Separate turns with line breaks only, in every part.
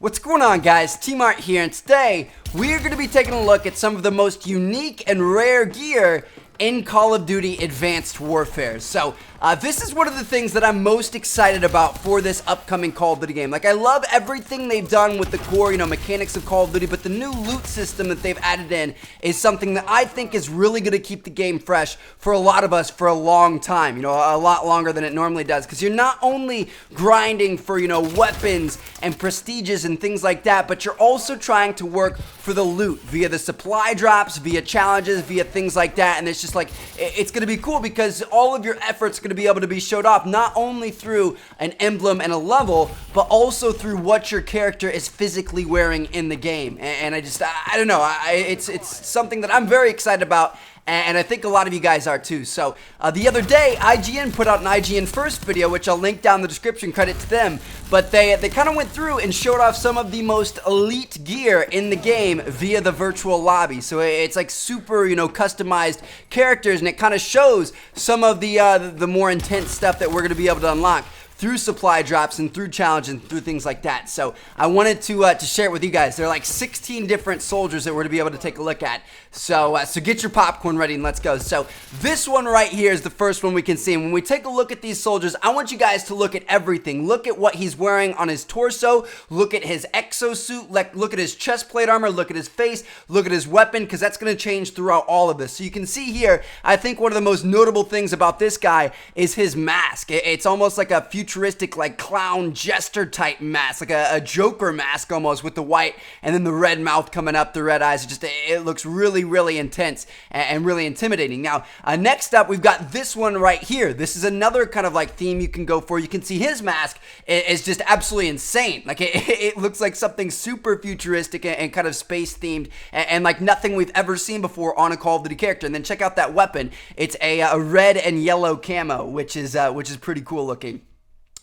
What's going on, guys? T-Mart here, and today we're going to be taking a look at some of the most unique and rare gear in Call of Duty Advanced Warfare. So, this is one of the things that I'm most excited about for this upcoming Call of Duty game. Like, I love everything they've done with the core, mechanics of Call of Duty, but the new loot system that they've added in is something that I think is really going to keep the game fresh for a lot of us for a long time, a lot longer than it normally does, because you're not only grinding for, weapons and prestiges and things like that, but you're also trying to work for the loot via the supply drops, via challenges, via things like that, and it's just like, it's going to be cool because all of your efforts are going to be able to be showed off not only through an emblem and a level, but also through what your character is physically wearing in the game. And I don't know, it's something that I'm very excited about, and I think a lot of you guys are too. So the other day, IGN put out an IGN First video, which I'll link down in the description, credit to them, but they kind of went through and showed off some of the most elite gear in the game via the virtual lobby. So it's like super, customized characters, and it kind of shows some of the more intense stuff that we're going to be able to unlock through supply drops and through challenges and through things like that. So I wanted to share it with you guys. There are like 16 different soldiers that we're to be able to take a look at. So get your popcorn ready and let's go. So this one right here is the first one we can see. And when we take a look at these soldiers, I want you guys to look at everything. Look at what he's wearing on his torso. Look at his exosuit. Look at his chest plate armor. Look at his face. Look at his weapon, because that's going to change throughout all of this. So you can see here, I think one of the most notable things about this guy is his mask. It's almost like a futuristic, like clown jester type mask, like a Joker mask almost, with the white and then the red mouth coming up, the red eyes. It looks really, really intense and really intimidating. Now, next up, we've got this one right here. This is another kind of like theme you can go for. You can see his mask is just absolutely insane. Like it looks like something super futuristic and kind of space themed and like nothing we've ever seen before on a Call of Duty character. And then check out that weapon. It's a red and yellow camo, which is pretty cool looking.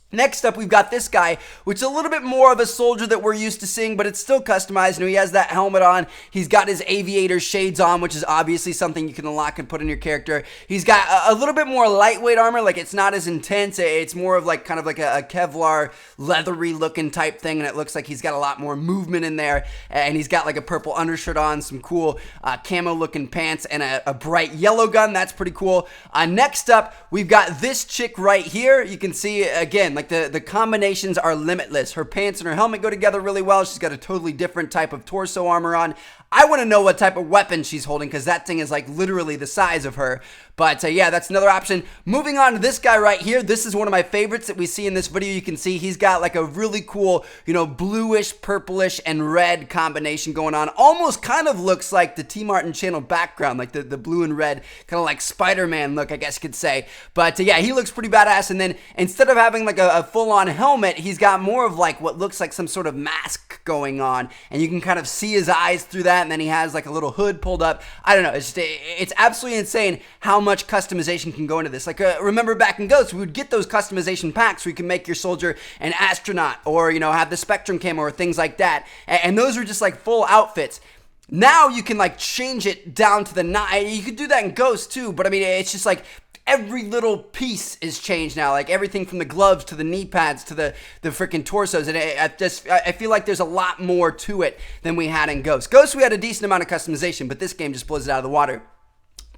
Next up, we've got this guy, which is a little bit more of a soldier that we're used to seeing, but it's still customized. He has that helmet on. He's got his aviator shades on, which is obviously something you can unlock and put in your character. He's got a little bit more lightweight armor. Like, it's not as intense. It's more of like kind of like a Kevlar leathery looking type thing, and it looks like he's got a lot more movement in there. And he's got like a purple undershirt on, some cool camo looking pants, and a bright yellow gun. That's pretty cool. Next up, we've got this chick right here. You can see, again, like the combinations are limitless. Her pants and her helmet go together really well. She's got a totally different type of torso armor on. I want to know what type of weapon she's holding, because that thing is like literally the size of her. But yeah, that's another option. Moving on to this guy right here. This is one of my favorites that we see in this video. You can see he's got like a really cool, bluish, purplish, and red combination going on. Almost kind of looks like the T Martin channel background, like the blue and red, kind of like Spider-Man look, I guess you could say. But yeah, he looks pretty badass. And then instead of having like a full-on helmet, he's got more of like what looks like some sort of mask going on, and you can kind of see his eyes through that. And then he has like a little hood pulled up. I don't know. It's absolutely insane how much customization can go into this. Like, remember back in Ghost, we would get those customization packs where you can make your soldier an astronaut, or, have the Spectrum camo or things like that. And those are just like full outfits. Now you can like change it down to the nine. You could do that in Ghost too, but I mean, it's just like every little piece is changed now, like everything from the gloves to the knee pads to the freaking torsos, and I feel like there's a lot more to it than we had in Ghost. Ghost, we had a decent amount of customization, but this game just blows it out of the water.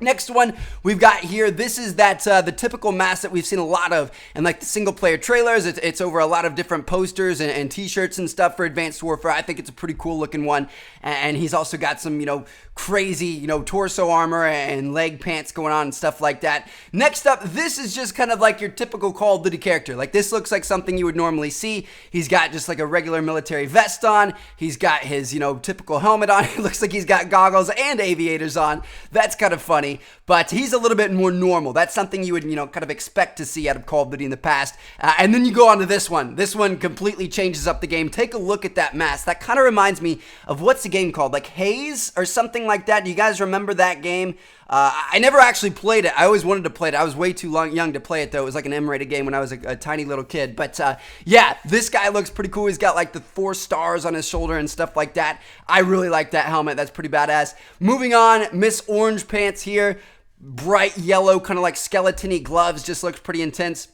Next one we've got here, this is the typical mask that we've seen a lot of in like the single player trailers. It's over a lot of different posters and t-shirts and stuff for Advanced Warfare. I think it's a pretty cool looking one, and he's also got some crazy torso armor and leg pants going on and stuff like that. Next up, this is just kind of like your typical Call of Duty character. Like, this looks like something you would normally see. He's got just like a regular military vest on. He's got his typical helmet on. It looks like he's got goggles and aviators on. That's kind of funny. But he's a little bit more normal. That's something you would, kind of expect to see out of Call of Duty in the past. And then you go on to this one. This one completely changes up the game. Take a look at that mask. That kind of reminds me of, what's the game called? Like Haze or something like that. Do you guys remember that game? I never actually played it. I always wanted to play it. I was way too young to play it, though. It was like an M-rated game when I was a tiny little kid. But yeah, this guy looks pretty cool. He's got like the 4 stars on his shoulder and stuff like that. I really like that helmet. That's pretty badass. Moving on, Miss Orange Pants here. Bright yellow, kind of like skeleton-y gloves. Just looks pretty intense.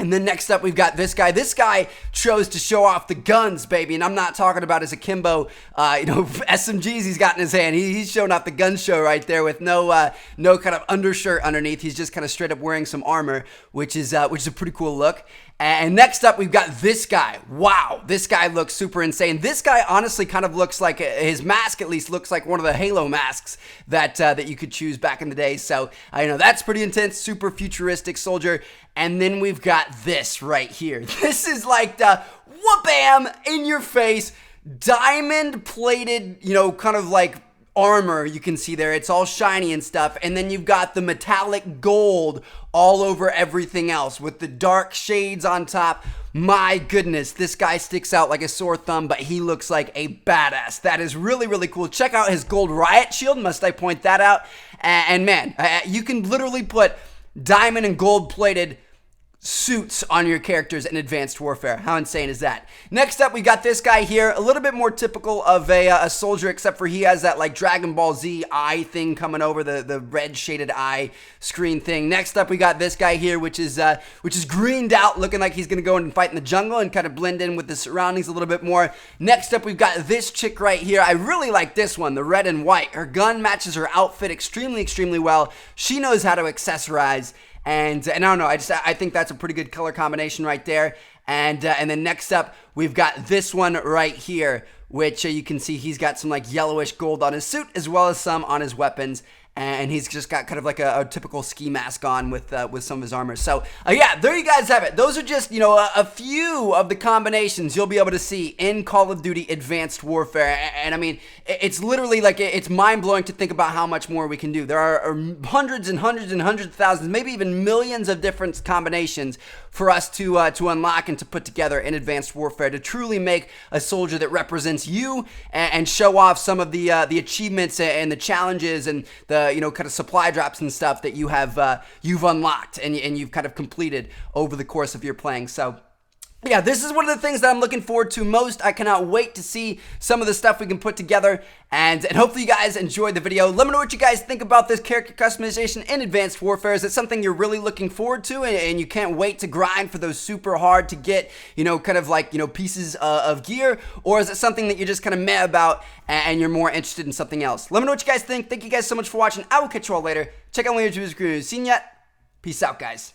And then next up, we've got this guy. This guy chose to show off the guns, baby. And I'm not talking about his akimbo, SMGs he's got in his hand. He's showing off the gun show right there with no kind of undershirt underneath. He's just kind of straight up wearing some armor, which is a pretty cool look. And next up, we've got this guy. Wow, this guy looks super insane. This guy honestly kind of looks like, his mask at least looks like one of the Halo masks that you could choose back in the day. So, that's pretty intense, super futuristic soldier. And then we've got this right here. This is like the whoop-bam, in your face, diamond plated, kind of like armor you can see there. It's all shiny and stuff. And then you've got the metallic gold all over everything else with the dark shades on top. My goodness, this guy sticks out like a sore thumb, but he looks like a badass. That is really, really cool. Check out his gold riot shield. Must I point that out? And man, you can literally put diamond and gold plated suits on your characters in Advanced Warfare. How insane is that? Next up, we got this guy here, a little bit more typical of a soldier, except for he has that like Dragon Ball Z eye thing coming over the red shaded eye screen thing. Next up, we got this guy here, which is greened out, looking like he's gonna go and fight in the jungle and kind of blend in with the surroundings a little bit more. Next up, we've got this chick right here. I really like this one, the red and white. Her gun matches her outfit extremely, extremely well. She knows how to accessorize. And I don't know, I think that's a pretty good color combination right there. And then next up, we've got this one right here, which you can see he's got some like yellowish gold on his suit as well as some on his weapons. And he's just got kind of like a typical ski mask on with some of his armor. So, yeah, there you guys have it. Those are just, a few of the combinations you'll be able to see in Call of Duty Advanced Warfare. And I mean, it's literally like, it's mind-blowing to think about how much more we can do. There are hundreds and hundreds and hundreds of thousands, maybe even millions of different combinations for us to unlock and to put together in Advanced Warfare to truly make a soldier that represents you and show off some of the achievements and the challenges and the kind of supply drops and stuff that you've unlocked and you've kind of completed over the course of your playing. So yeah, this is one of the things that I'm looking forward to most. I cannot wait to see some of the stuff we can put together, and hopefully you guys enjoyed the video. Let me know what you guys think about this character customization in Advanced Warfare. Is it something you're really looking forward to and you can't wait to grind for those super hard to get, kind of like, pieces of gear? Or is it something that you're just kind of meh about and you're more interested in something else? Let me know what you guys think. Thank you guys so much for watching. I will catch you all later. Check out my YouTube crew. Seen yet? Peace out, guys.